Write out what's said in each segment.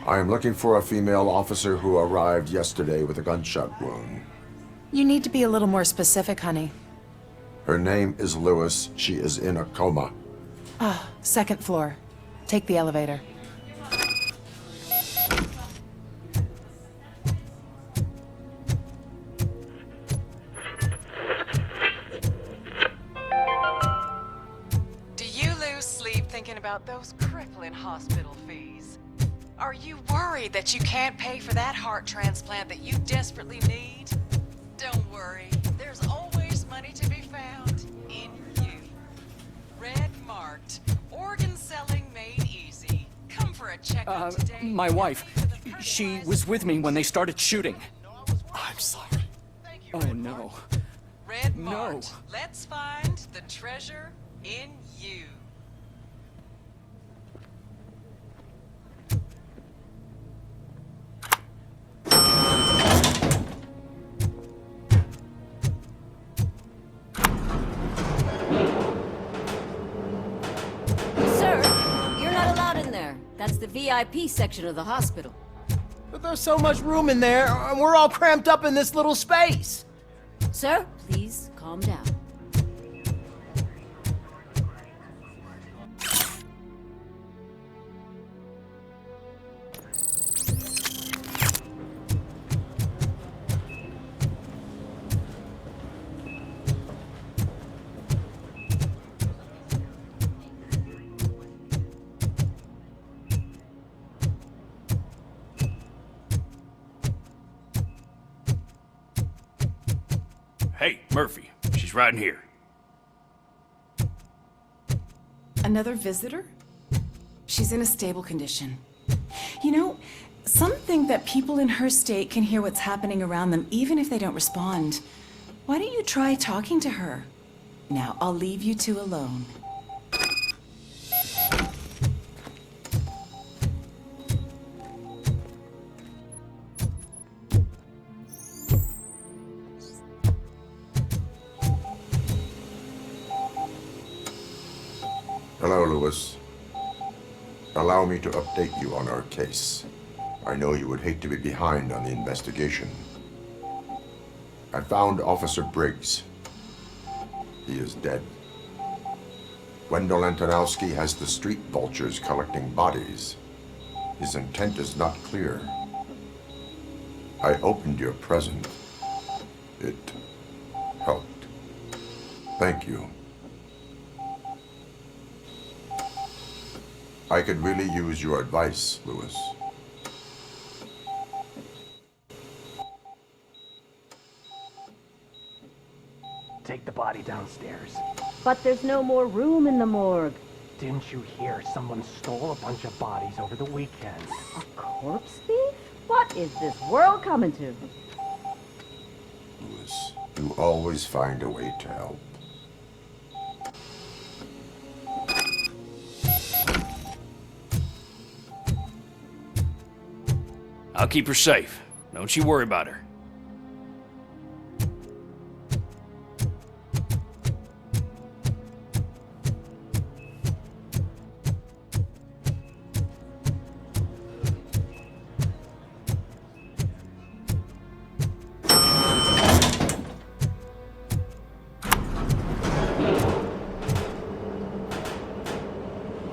I am looking for a female officer who arrived yesterday with a gunshot wound. You need to be a little more specific, honey. Her name is Lewis. She is in a coma. Ah, second floor. Take the elevator. Do you lose sleep thinking about those crippling hospital fees? Are you worried that you can't pay for that heart transplant that you desperately need? Don't worry, there's always money to be found in you. Red marked, organ selling made easy. Come for a checkup today. My wife, she was with me when they started shooting. I'm sorry. Oh no. Red marked. Let's find the treasure in you. That's the VIP section of the hospital. But there's so much room in there, and we're all cramped up in this little space. Sir, please calm down. Hey, Murphy. She's right in here. Another visitor? She's in a stable condition. You know, some think that people in her state can hear what's happening around them even if they don't respond. Why don't you try talking to her? Now, I'll leave you two alone. Hello, Lewis. Allow me to update you on our case. I know you would hate to be behind on the investigation. I found Officer Briggs. He is dead. Wendell Antonowski has the street vultures collecting bodies. His intent is not clear. I opened your present. It helped. Thank you. I could really use your advice, Lewis. Take the body downstairs. But there's no more room in the morgue. Didn't you hear someone stole a bunch of bodies over the weekend? A corpse thief? What is this world coming to? Lewis, you always find a way to help. I'll keep her safe. Don't you worry about her.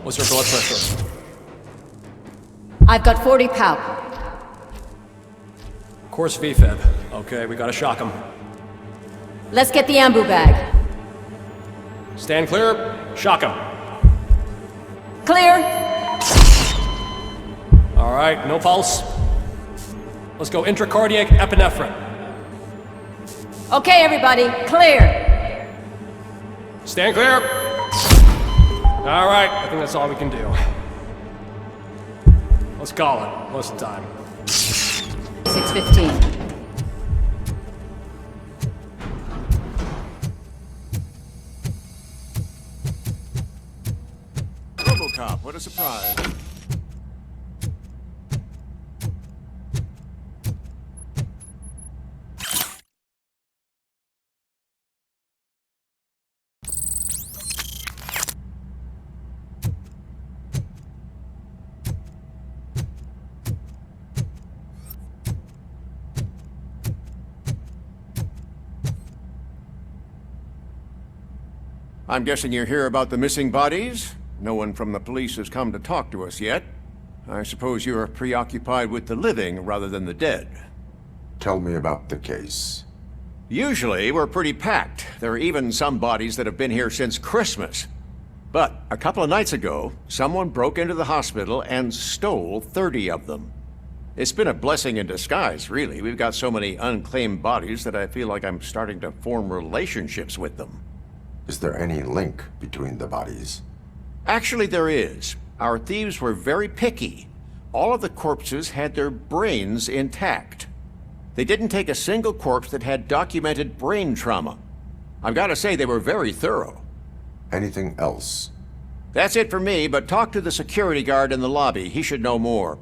What's her blood pressure? I've got 40 pow. Course VFib. Okay, we gotta shock him. Let's get the ambu bag. Stand clear. Shock him. Clear. All right, no pulse. Let's go intracardiac epinephrine. Okay, everybody, clear. Stand clear. All right, I think that's all we can do. Let's call it. What's the time? 6:15. RoboCop, what a surprise. I'm guessing you're here about the missing bodies? No one from the police has come to talk to us yet. I suppose you're preoccupied with the living rather than the dead. Tell me about the case. Usually, we're pretty packed. There are even some bodies that have been here since Christmas. But a couple of nights ago, someone broke into the hospital and stole 30 of them. It's been a blessing in disguise, really. We've got so many unclaimed bodies that I feel like I'm starting to form relationships with them. Is there any link between the bodies? Actually, there is. Our thieves were very picky. All of the corpses had their brains intact. They didn't take a single corpse that had documented brain trauma. I've got to say, they were very thorough. Anything else? That's it for me, but talk to the security guard in the lobby. He should know more.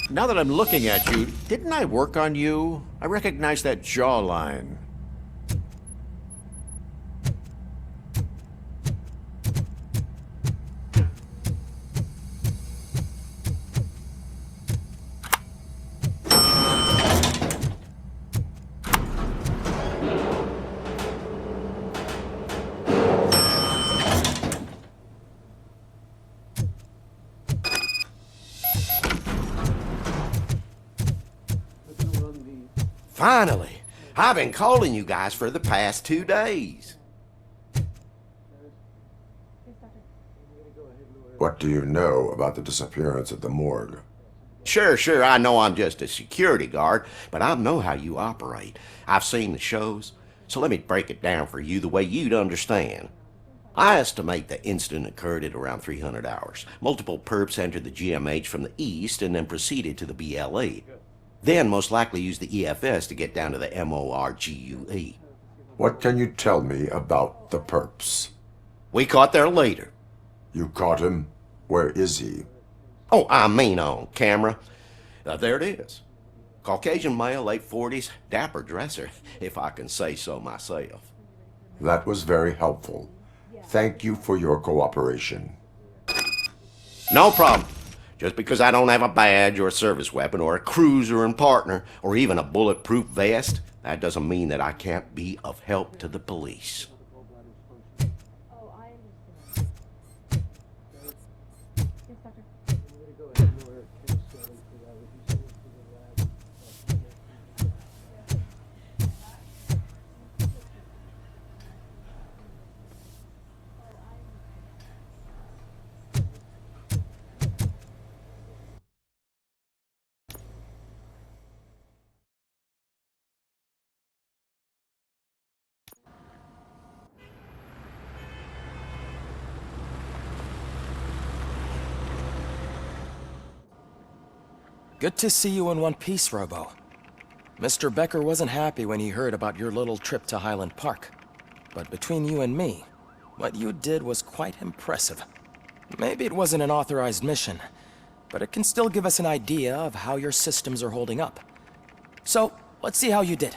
Now that I'm looking at you, didn't I work on you? I recognize that jawline. Finally! I've been calling you guys for the past 2 days. What do you know about the disappearance at the morgue? Sure, I know I'm just a security guard, but I know how you operate. I've seen the shows, so let me break it down for you the way you'd understand. I estimate the incident occurred at around 300 hours. Multiple perps entered the GMH from the east and then proceeded to the BLE. Then most likely used the EFS to get down to the MORGUE. What can you tell me about the perps? We caught their leader. You caught him? Where is he? Oh, I mean on camera. There it is. Caucasian male, late 40s, dapper dresser, if I can say so myself. That was very helpful. Thank you for your cooperation. No problem. Just because I don't have a badge or a service weapon or a cruiser and partner or even a bulletproof vest, that doesn't mean that I can't be of help to the police. Good to see you in one piece, Robo. Mr. Becker wasn't happy when he heard about your little trip to Highland Park. But between you and me, what you did was quite impressive. Maybe it wasn't an authorized mission, but it can still give us an idea of how your systems are holding up. So, let's see how you did.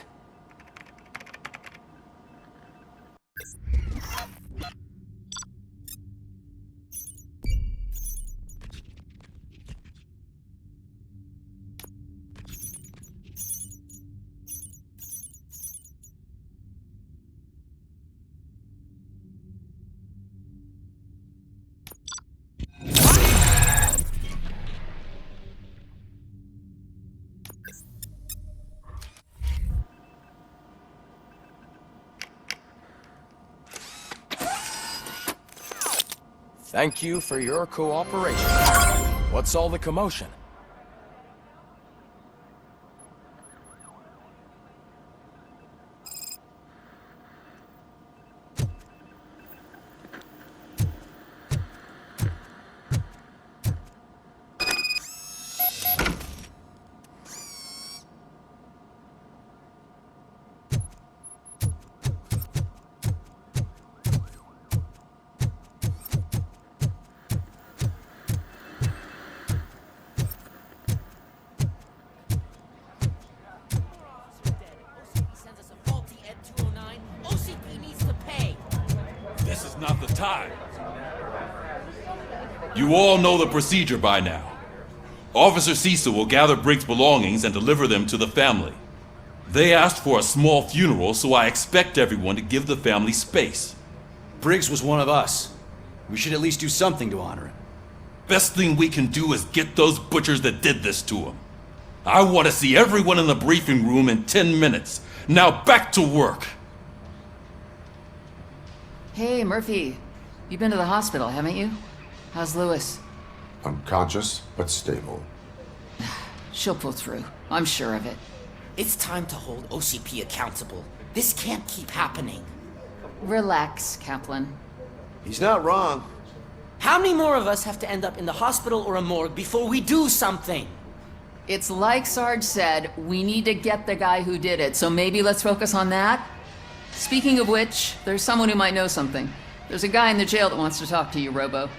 Thank you for your cooperation. What's all the commotion? Not the time. You all know the procedure by now. Officer Cecil will gather Briggs' belongings and deliver them to the family. They asked for a small funeral, so I expect everyone to give the family space. Briggs was one of us. We should at least do something to honor him. Best thing we can do is get those butchers that did this to him. I want to see everyone in the briefing room in 10 minutes. Now back to work. Hey, Murphy. You've been to the hospital, haven't you? How's Lewis? Unconscious, but stable. She'll pull through. I'm sure of it. It's time to hold OCP accountable. This can't keep happening. Relax, Kaplan. He's not wrong. How many more of us have to end up in the hospital or a morgue before we do something? It's like Sarge said, we need to get the guy who did it, so maybe let's focus on that? Speaking of which, there's someone who might know something. There's a guy in the jail that wants to talk to you, Robo.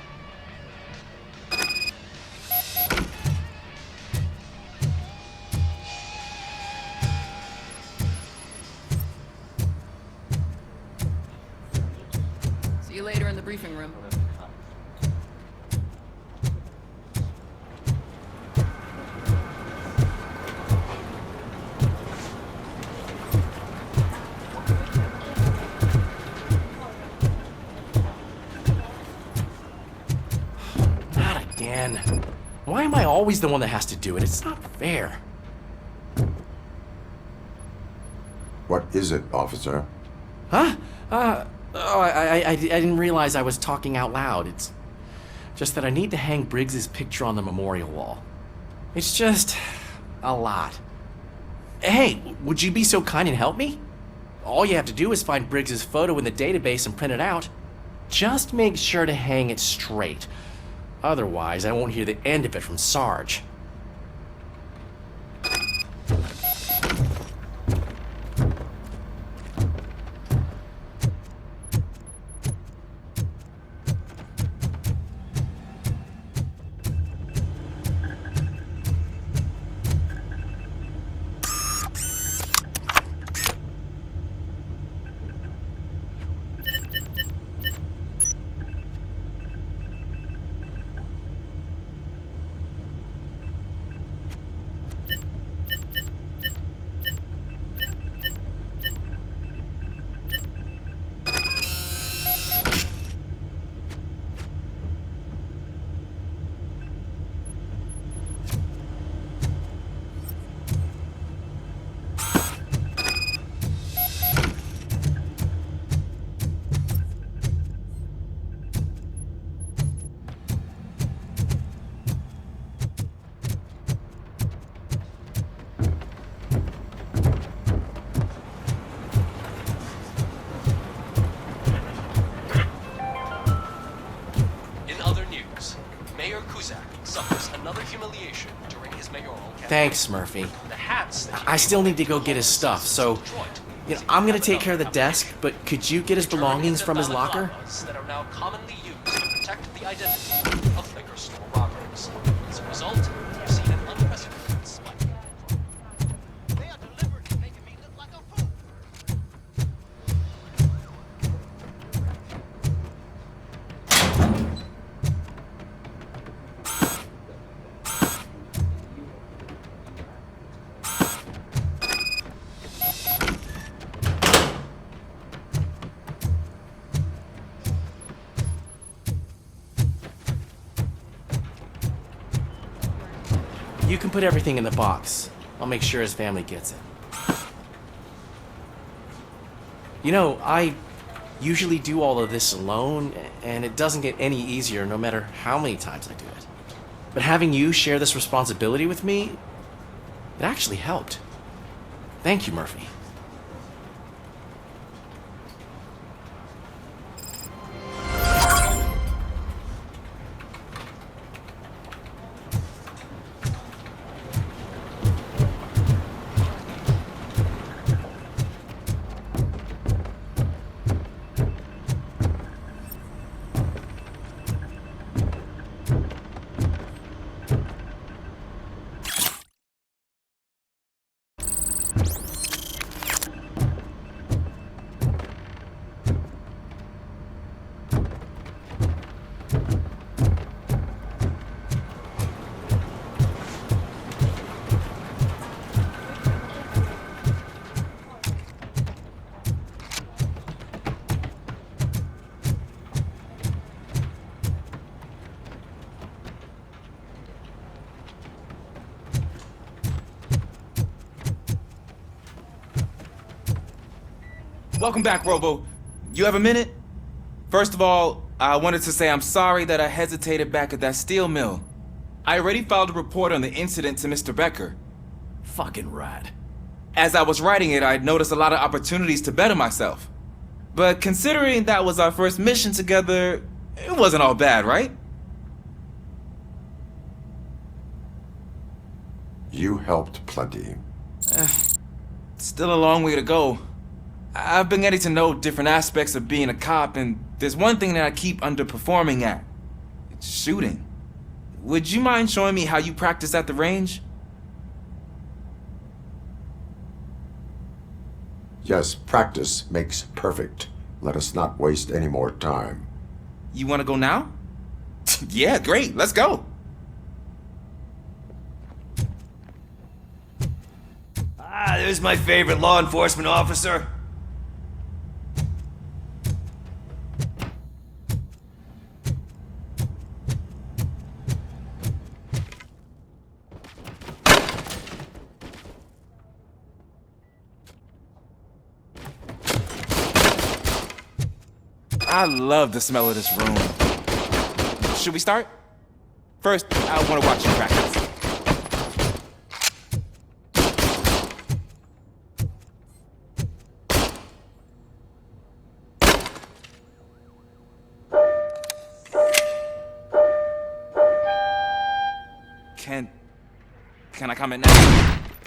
See you later in the briefing room. Why am I always the one that has to do it? It's not fair. What is it, officer? Huh? I didn't realize I was talking out loud. It's just that I need to hang Briggs's picture on the memorial wall. It's just a lot. Hey, would you be so kind and help me? All you have to do is find Briggs's photo in the database and print it out. Just make sure to hang it straight. Otherwise, I won't hear the end of it from Sarge. Thanks, Murphy. I still need to go get his stuff, so I'm gonna take care of the desk, but could you get his belongings from his locker? That are now commonly used to protect the identity of liquor store robbers. As a result, we've seen an unprecedented spike. They are deliberately making me look like a fool. You can put everything in the box. I'll make sure his family gets it. I usually do all of this alone, and it doesn't get any easier no matter how many times I do it. But having you share this responsibility with me, it actually helped. Thank you, Murphy. Welcome back, Robo. You have a minute? First of all, I wanted to say I'm sorry that I hesitated back at that steel mill. I already filed a report on the incident to Mr. Becker. Fucking rat. As I was writing it, I'd noticed a lot of opportunities to better myself. But considering that was our first mission together, it wasn't all bad, right? You helped plenty. Still a long way to go. I've been getting to know different aspects of being a cop, and there's one thing that I keep underperforming at. It's shooting. Would you mind showing me how you practice at the range? Yes, practice makes perfect. Let us not waste any more time. You want to go now? Yeah, great. Let's go. There's my favorite law enforcement officer. I love the smell of this room. Should we start? First, I want to watch you practice. Can I comment now?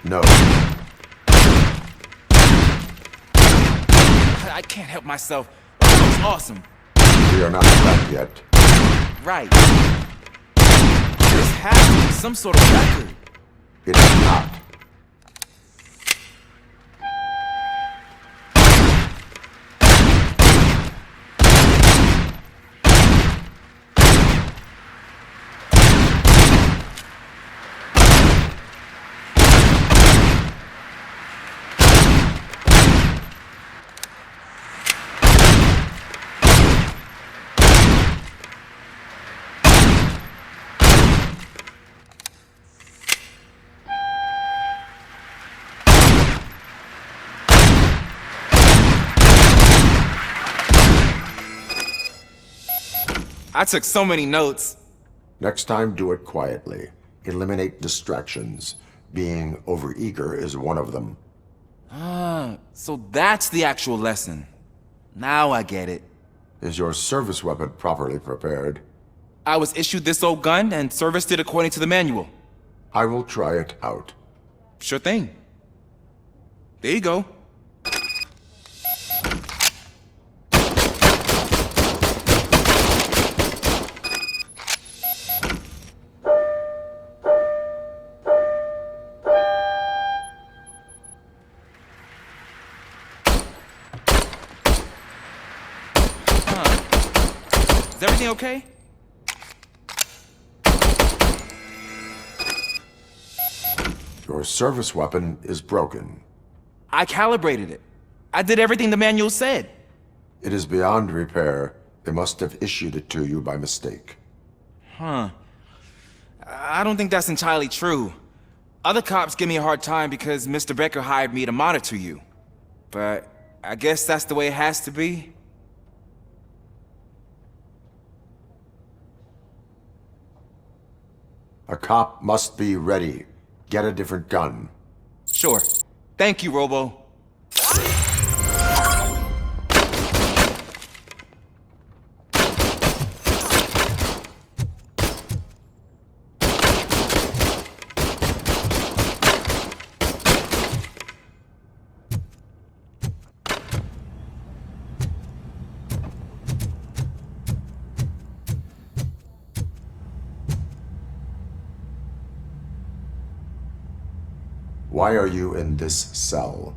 No. I can't help myself. That was awesome. We are not back yet. Right. This has to be some sort of record. It is not. I took so many notes. Next time, do it quietly. Eliminate distractions. Being overeager is one of them. So that's the actual lesson. Now I get it. Is your service weapon properly prepared? I was issued this old gun and serviced it according to the manual. I will try it out. Sure thing. There you go. Is everything okay? Your service weapon is broken. I calibrated it. I did everything the manual said. It is beyond repair. They must have issued it to you by mistake. I don't think that's entirely true. Other cops give me a hard time because Mr. Becker hired me to monitor you. But I guess that's the way it has to be. A cop must be ready. Get a different gun. Sure. Thank you, Robo. Why are you in this cell?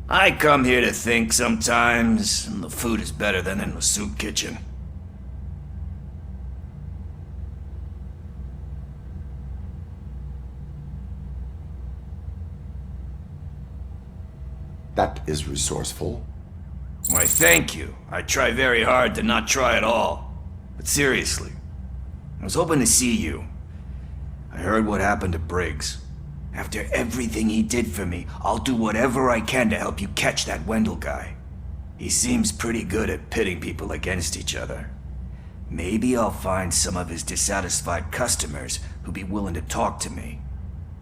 I come here to think sometimes, and the food is better than in the soup kitchen. That is resourceful. Why, thank you. I try very hard to not try at all. But seriously, I was hoping to see you. I heard what happened to Briggs. After everything he did for me, I'll do whatever I can to help you catch that Wendell guy. He seems pretty good at pitting people against each other. Maybe I'll find some of his dissatisfied customers who'd be willing to talk to me.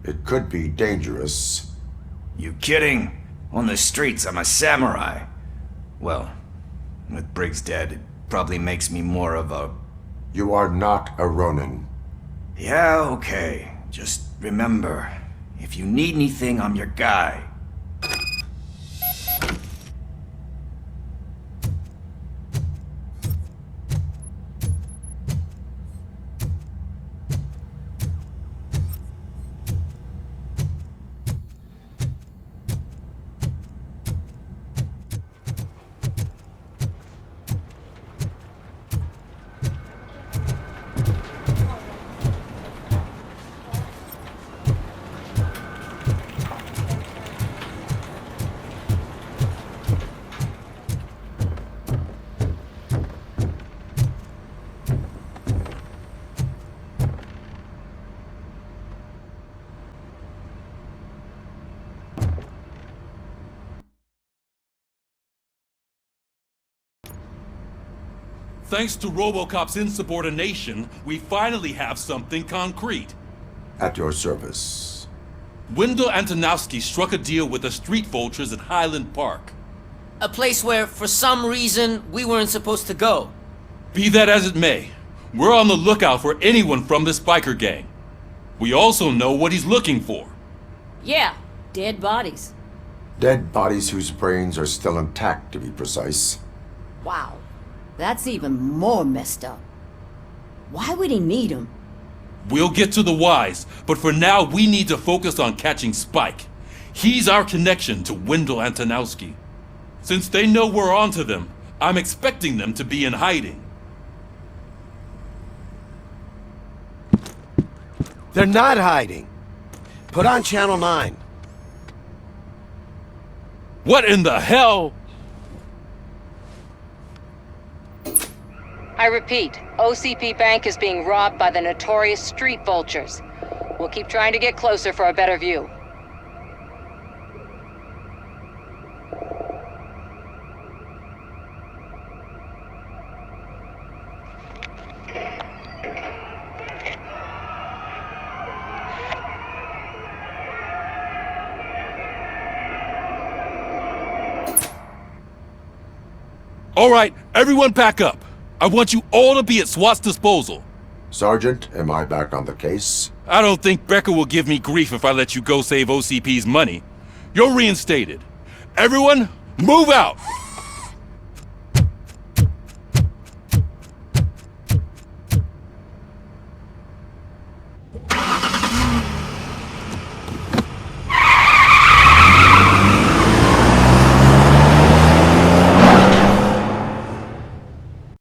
It could be dangerous. You kidding? On the streets, I'm a samurai. Well, with Briggs dead, it probably makes me more of a... You are not a Ronin. Yeah, okay. Just remember, if you need anything, I'm your guy. Thanks to RoboCop's insubordination, we finally have something concrete. At your service. Wendell Antonowski struck a deal with the street vultures at Highland Park. A place where, for some reason, we weren't supposed to go. Be that as it may, we're on the lookout for anyone from this biker gang. We also know what he's looking for. Yeah, dead bodies. Dead bodies whose brains are still intact, to be precise. Wow, that's even more messed up. Why would he need them? We'll get to the whys, but for now we need to focus on catching Spike. He's our connection to Wendell Antonowski. Since they know we're onto them, I'm expecting them to be in hiding. They're not hiding. Put on Channel 9. What in the hell? I repeat, OCP Bank is being robbed by the notorious street vultures. We'll keep trying to get closer for a better view. All right, everyone back up. I want you all to be at SWAT's disposal. Sergeant, am I back on the case? I don't think Becker will give me grief if I let you go save OCP's money. You're reinstated. Everyone, move out!